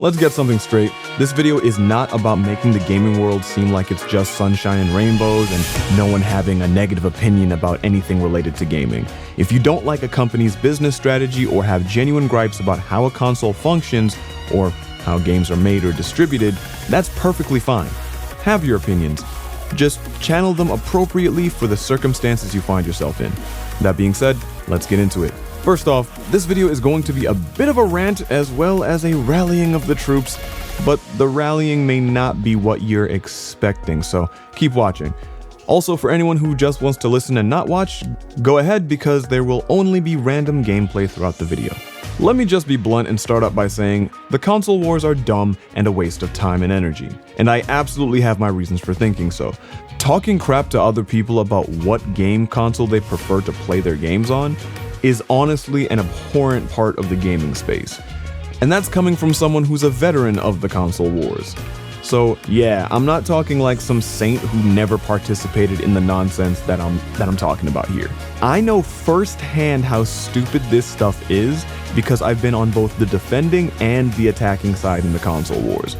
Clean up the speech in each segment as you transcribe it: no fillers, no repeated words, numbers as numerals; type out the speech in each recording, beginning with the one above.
Let's get something straight. This video is not about making the gaming world seem like it's just sunshine and rainbows and no one having a negative opinion about anything related to gaming. If you don't like a company's business strategy or have genuine gripes about how a console functions or how games are made or distributed, that's perfectly fine. Have your opinions. Just channel them appropriately for the circumstances you find yourself in. That being said, let's get into it. First off, this video is going to be a bit of a rant as well as a rallying of the troops, but the rallying may not be what you're expecting, so keep watching. Also, for anyone who just wants to listen and not watch, go ahead because there will only be random gameplay throughout the video. Let me just be blunt and start up by saying, the console wars are dumb and a waste of time and energy, and I absolutely have my reasons for thinking so. Talking crap to other people about what game console they prefer to play their games on is honestly an abhorrent part of the gaming space. And that's coming from someone who's a veteran of the console wars. So yeah, I'm not talking like some saint who never participated in the nonsense that I'm talking about here. I know firsthand how stupid this stuff is because I've been on both the defending and the attacking side in the console wars.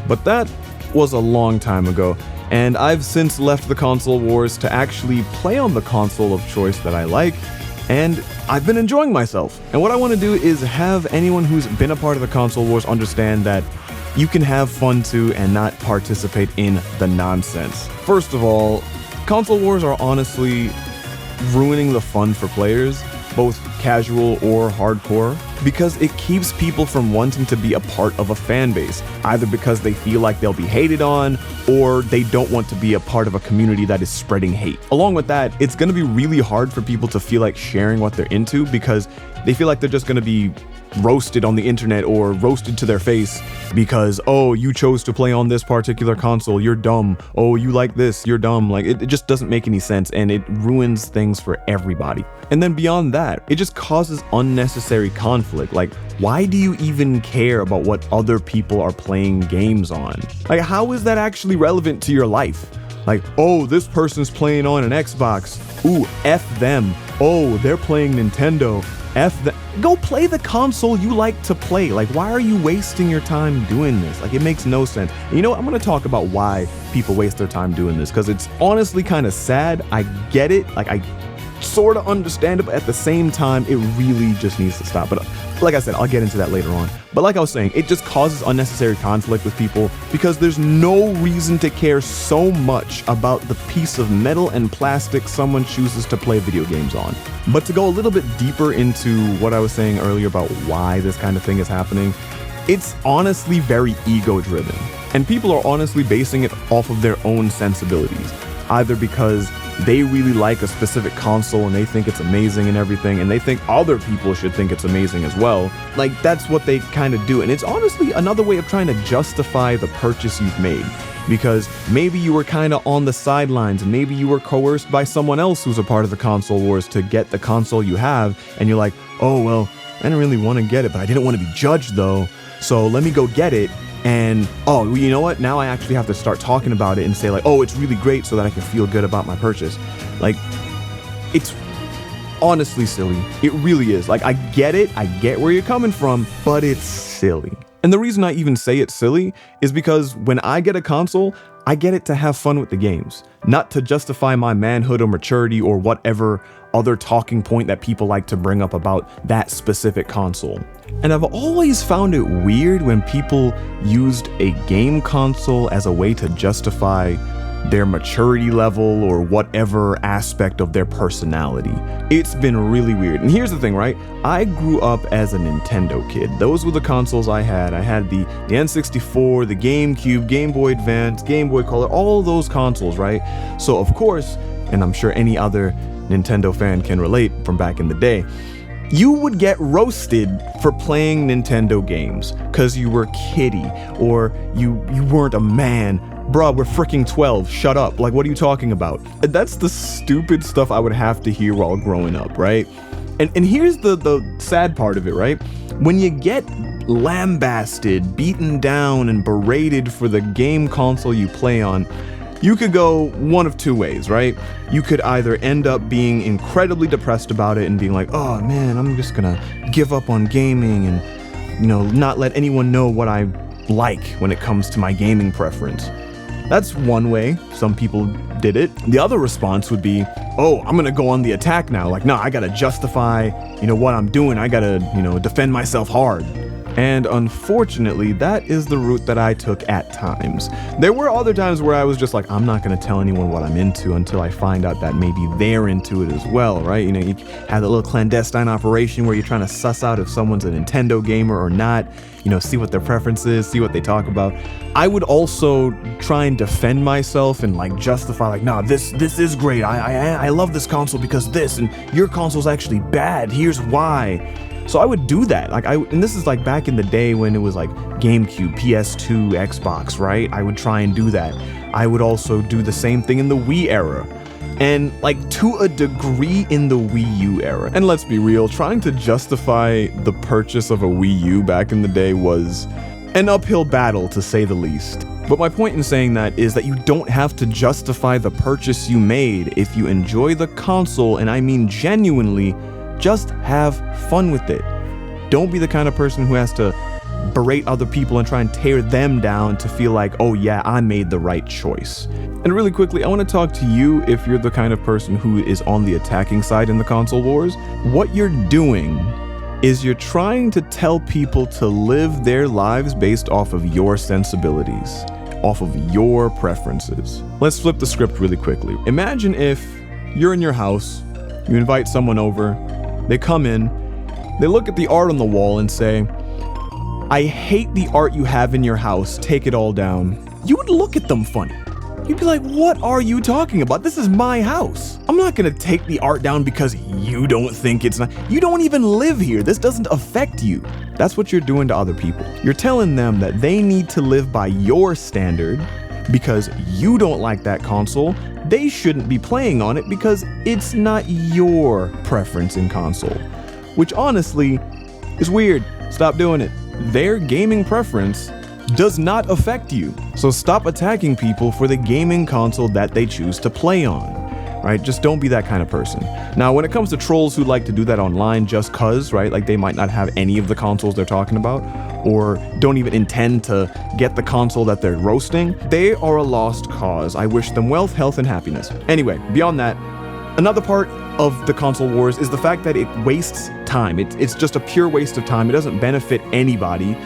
But that was a long time ago, and I've since left the console wars to actually play on the console of choice that I like, and I've been enjoying myself. And what I want to do is have anyone who's been a part of the console wars understand that you can have fun too and not participate in the nonsense. First of all, console wars are honestly ruining the fun for players, both casual or hardcore, because it keeps people from wanting to be a part of a fan base, either because they feel like they'll be hated on, or they don't want to be a part of a community that is spreading hate. Along with that, it's going to be really hard for people to feel like sharing what they're into because they feel like they're just going to be roasted on the internet or roasted to their face because, oh, you chose to play on this particular console, you're dumb. Oh, you like this, you're dumb. Like, it just doesn't make any sense, and it ruins things for everybody. And then beyond that, it just causes unnecessary conflict. Like, why do you even care about what other people are playing games on? Like, how is that actually relevant to your life? Like, oh, this person's playing on an Xbox. Ooh, F them. Oh, they're playing Nintendo. F that. Go play the console you like to play. Like, why are you wasting your time doing this? Like, it makes no sense. And you know what? I'm gonna talk about why people waste their time doing this, because it's honestly kind of sad. I get it. Like, I sort of understand it, but at the same time, it really just needs to stop. But like I said, I'll get into that later on. But like I was saying, it just causes unnecessary conflict with people because there's no reason to care so much about the piece of metal and plastic someone chooses to play video games on. But to go a little bit deeper into what I was saying earlier about why this kind of thing is happening, it's honestly very ego-driven. And people are honestly basing it off of their own sensibilities, either because they really like a specific console and they think it's amazing and everything, and they think other people should think it's amazing as well. Like, that's what they kind of do. And it's honestly another way of trying to justify the purchase you've made, because maybe you were kind of on the sidelines and maybe you were coerced by someone else who's a part of the console wars to get the console you have, and you're like, oh, well, I didn't really want to get it, but I didn't want to be judged though, so let me go get it. And, oh, you know what? Now I actually have to start talking about it and say like, oh, it's really great so that I can feel good about my purchase. Like, it's honestly silly. It really is. Like, I get it. I get where you're coming from, but it's silly. And the reason I even say it's silly is because when I get a console, I get it to have fun with the games, not to justify my manhood or maturity or whatever other talking point that people like to bring up about that specific console. And I've always found it weird when people used a game console as a way to justify their maturity level or whatever aspect of their personality. It's been really weird. And here's the thing, right? I grew up as a Nintendo kid. Those were the consoles I had. I had the N64, the GameCube, Game Boy Advance, Game Boy Color, all those consoles, right? So of course, and I'm sure any other Nintendo fan can relate from back in the day, you would get roasted for playing Nintendo games because you were kiddie or you weren't a man. Bruh, we're freaking 12, shut up. Like, what are you talking about? And that's the stupid stuff I would have to hear while growing up, right? And here's the sad part of it, right? When you get lambasted, beaten down, and berated for the game console you play on, you could go one of two ways, right? You could either end up being incredibly depressed about it and being like, oh man, I'm just gonna give up on gaming and not let anyone know what I like when it comes to my gaming preference. That's one way some people did it. The other response would be, oh, I'm gonna go on the attack now. Like, no, I gotta justify, what I'm doing. I gotta, defend myself hard. And unfortunately, that is the route that I took at times. There were other times where I was just like, I'm not gonna tell anyone what I'm into until I find out that maybe they're into it as well, right? You have that little clandestine operation where you're trying to suss out if someone's a Nintendo gamer or not, see what their preference is, see what they talk about. I would also try and defend myself and justify nah, this is great. I love this console because this, and your console's actually bad. Here's why. So I would do that. And this is back in the day when it was GameCube, PS2, Xbox, right? I would try and do that. I would also do the same thing in the Wii era. And to a degree in the Wii U era. And let's be real, trying to justify the purchase of a Wii U back in the day was an uphill battle, to say the least. But my point in saying that is that you don't have to justify the purchase you made if you enjoy the console, and I mean genuinely. Just have fun with it. Don't be the kind of person who has to berate other people and try and tear them down to feel like, oh yeah, I made the right choice. And really quickly, I want to talk to you if you're the kind of person who is on the attacking side in the console wars. What you're doing is you're trying to tell people to live their lives based off of your sensibilities, off of your preferences. Let's flip the script really quickly. Imagine if you're in your house, you invite someone over, they come in, they look at the art on the wall and say, I hate the art you have in your house, take it all down. You would look at them funny. You'd be like, what are you talking about? This is my house. I'm not gonna take the art down because you don't think it's not. You don't even live here. This doesn't affect you. That's what you're doing to other people. You're telling them that they need to live by your standard because you don't like that console. They shouldn't be playing on it because it's not your preference in console. Which honestly is weird. Stop doing it. Their gaming preference does not affect you. So stop attacking people for the gaming console that they choose to play on. Right? Just don't be that kind of person. Now, when it comes to trolls who like to do that online just cause, right? They might not have any of the consoles they're talking about, or don't even intend to get the console that they're roasting. They are a lost cause. I wish them wealth, health, and happiness. Anyway, beyond that, another part of the console wars is the fact that it wastes time. It's just a pure waste of time. It doesn't benefit anybody.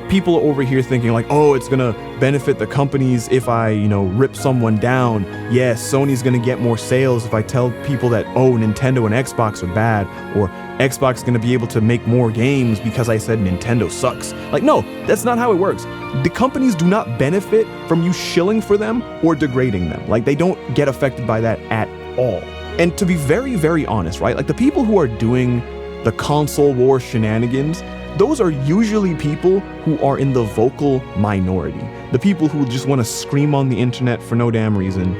People are over here thinking oh, it's gonna benefit the companies if I, rip someone down. Yes, Sony's gonna get more sales if I tell people that, oh, Nintendo and Xbox are bad, or Xbox is gonna be able to make more games because I said Nintendo sucks. No, that's not how it works. The companies do not benefit from you shilling for them or degrading them. They don't get affected by that at all. And to be very, very honest, right? The people who are doing the console war shenanigans, those are usually people who are in the vocal minority. The people who just want to scream on the internet for no damn reason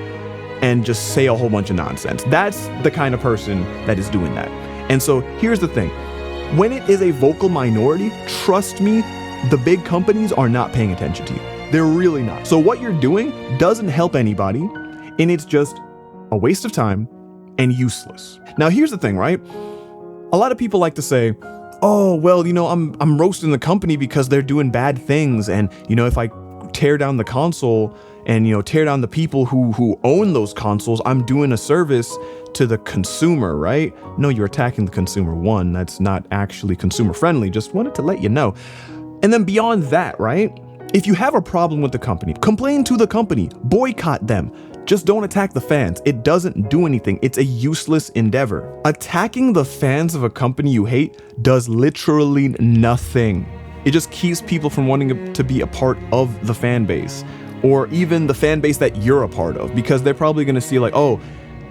and just say a whole bunch of nonsense. That's the kind of person that is doing that. And so here's the thing. When it is a vocal minority, trust me, the big companies are not paying attention to you. They're really not. So what you're doing doesn't help anybody, and it's just a waste of time and useless. Now here's the thing, right? A lot of people like to say, oh, well, I'm roasting the company because they're doing bad things. And, if I tear down the console and, tear down the people who own those consoles, I'm doing a service to the consumer, right? No, you're attacking the consumer. One, that's not actually consumer friendly. Just wanted to let you know. And then beyond that, right? If you have a problem with the company, complain to the company, boycott them. Just don't attack the fans. It doesn't do anything. It's a useless endeavor. Attacking the fans of a company you hate does literally nothing. It just keeps people from wanting to be a part of the fan base, or even the fan base that you're a part of, because they're probably gonna see oh,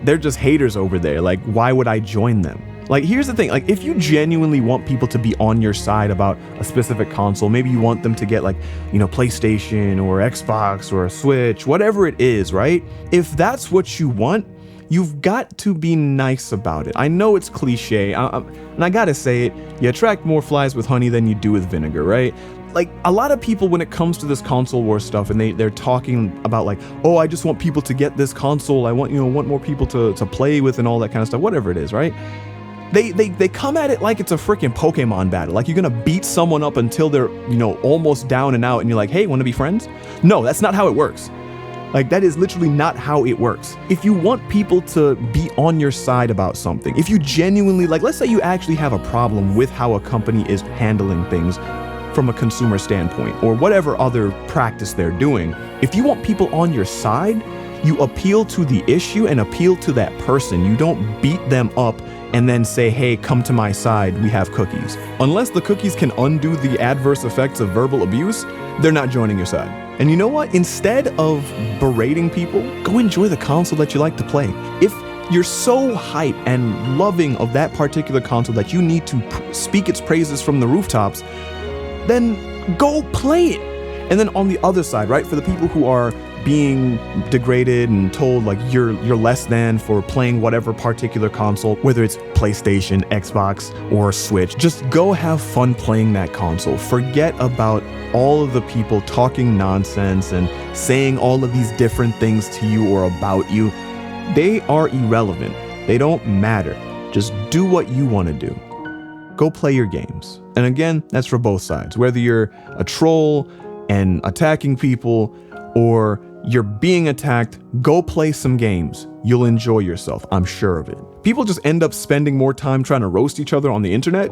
they're just haters over there. Why would I join them? Here's the thing, if you genuinely want people to be on your side about a specific console, maybe you want them to get PlayStation or Xbox or a Switch, whatever it is, right? If that's what you want, you've got to be nice about it. I know it's cliche, and I gotta say it, you attract more flies with honey than you do with vinegar, right? A lot of people, when it comes to this console war stuff, and they're talking about oh, I just want people to get this console, I want more people to play with and all that kind of stuff, whatever it is, right? They come at it like it's a freaking Pokemon battle. Like you're gonna beat someone up until they're, almost down and out and you're like, hey, wanna be friends? No, that's not how it works. Like that is literally not how it works. If you want people to be on your side about something, if you genuinely, like let's say you actually have a problem with how a company is handling things from a consumer standpoint or whatever other practice they're doing, if you want people on your side, you appeal to the issue and appeal to that person. You don't beat them up and then say, hey, come to my side, we have cookies. Unless the cookies can undo the adverse effects of verbal abuse, they're not joining your side. And you know what? Instead of berating people, go enjoy the console that you like to play. If you're so hype and loving of that particular console that you need to speak its praises from the rooftops, then go play it. And then on the other side, right, for the people who are being degraded and told like you're less than for playing whatever particular console, whether it's PlayStation, Xbox, or Switch, just go have fun playing that console. Forget about all of the people talking nonsense and saying all of these different things to you or about you. They are irrelevant. They don't matter. Just do what you want to do. Go play your games. And again, that's for both sides. Whether you're a troll and attacking people or you're being attacked, go play some games. You'll enjoy yourself, I'm sure of it. People just end up spending more time trying to roast each other on the internet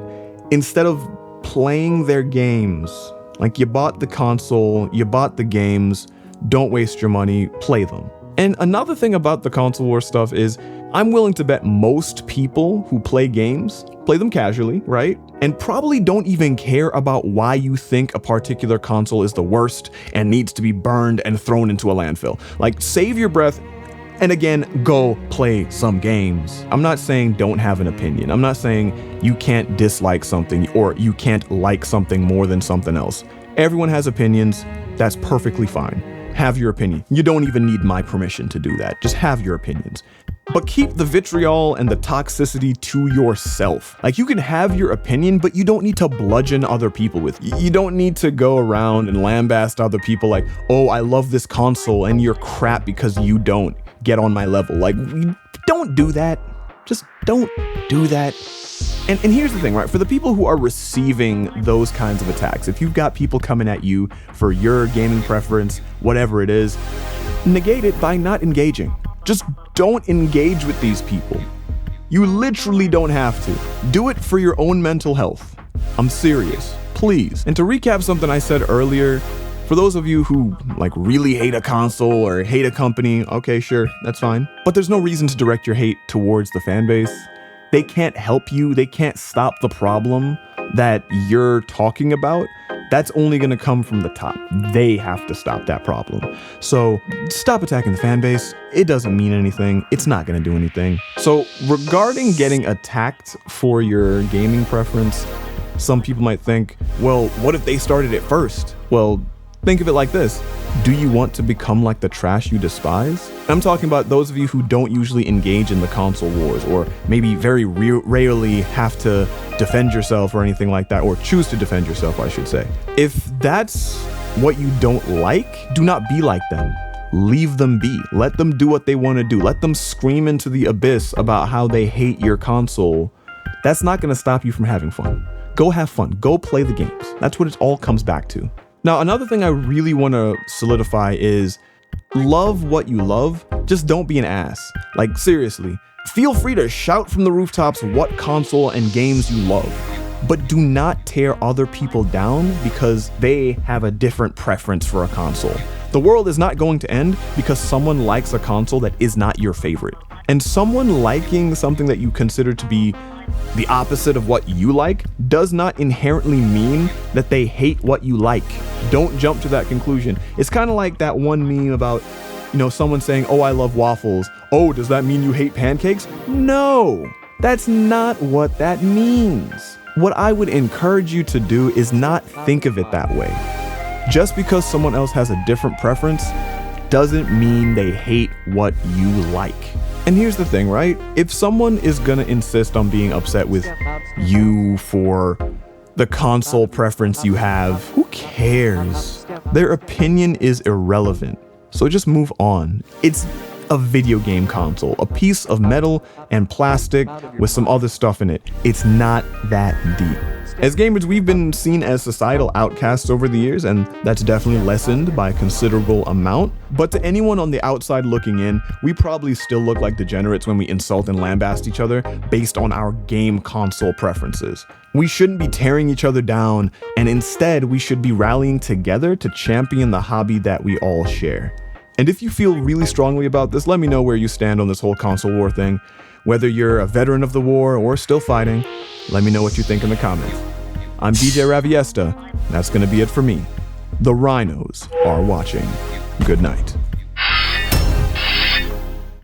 instead of playing their games. Like you bought the console, you bought the games, don't waste your money, play them. And another thing about the console war stuff is I'm willing to bet most people who play games play them casually, right? And probably don't even care about why you think a particular console is the worst and needs to be burned and thrown into a landfill. Like, save your breath and again, go play some games. I'm not saying don't have an opinion. I'm not saying you can't dislike something or you can't like something more than something else. Everyone has opinions. That's perfectly fine. Have your opinion. You don't even need my permission to do that. Just have your opinions. But keep the vitriol and the toxicity to yourself. Like, you can have your opinion, but you don't need to bludgeon other people with it. You don't need to go around and lambaste other people like, oh, I love this console and you're crap because you don't get on my level. Like, don't do that. Just don't do that. And here's the thing, right? For the people who are receiving those kinds of attacks, if you've got people coming at you for your gaming preference, whatever it is, negate it by not engaging. Just don't engage with these people. You literally don't have to. Do it for your own mental health. I'm serious, please. And to recap something I said earlier, for those of you who like really hate a console or hate a company, okay, sure, that's fine. But there's no reason to direct your hate towards the fan base. They can't help you. They can't stop the problem that you're talking about. That's only gonna come from the top. They have to stop that problem. So stop attacking the fan base. It doesn't mean anything. It's not gonna do anything. So regarding getting attacked for your gaming preference, some people might think, well, what if they started it first? Well, think of it like this. Do you want to become like the trash you despise? I'm talking about those of you who don't usually engage in the console wars, or maybe very rarely have to defend yourself or anything like that, or choose to defend yourself, I should say. If that's what you don't like, do not be like them. Leave them be. Let them do what they want to do. Let them scream into the abyss about how they hate your console. That's not going to stop you from having fun. Go have fun. Go play the games. That's what it all comes back to. Now, another thing I really want to solidify is love what you love, just don't be an ass. Like, seriously, feel free to shout from the rooftops what console and games you love, but do not tear other people down because they have a different preference for a console. The world is not going to end because someone likes a console that is not your favorite. And someone liking something that you consider to be the opposite of what you like does not inherently mean that they hate what you like. Don't jump to that conclusion. It's kind of like that one meme about, someone saying, oh, I love waffles. Oh, does that mean you hate pancakes? No, that's not what that means. What I would encourage you to do is not think of it that way. Just because someone else has a different preference doesn't mean they hate what you like. And here's the thing, right? If someone is gonna insist on being upset with you for the console preference you have, who cares? Their opinion is irrelevant. So just move on. It's a video game console, a piece of metal and plastic with some other stuff in it. It's not that deep. As gamers, we've been seen as societal outcasts over the years, and that's definitely lessened by a considerable amount. But to anyone on the outside looking in, we probably still look like degenerates when we insult and lambaste each other based on our game console preferences. We shouldn't be tearing each other down, and instead we should be rallying together to champion the hobby that we all share. And if you feel really strongly about this, let me know where you stand on this whole console war thing. Whether you're a veteran of the war or still fighting, let me know what you think in the comments. I'm DJ Raviesta. That's gonna be it for me. The Rhinos are watching. Good night.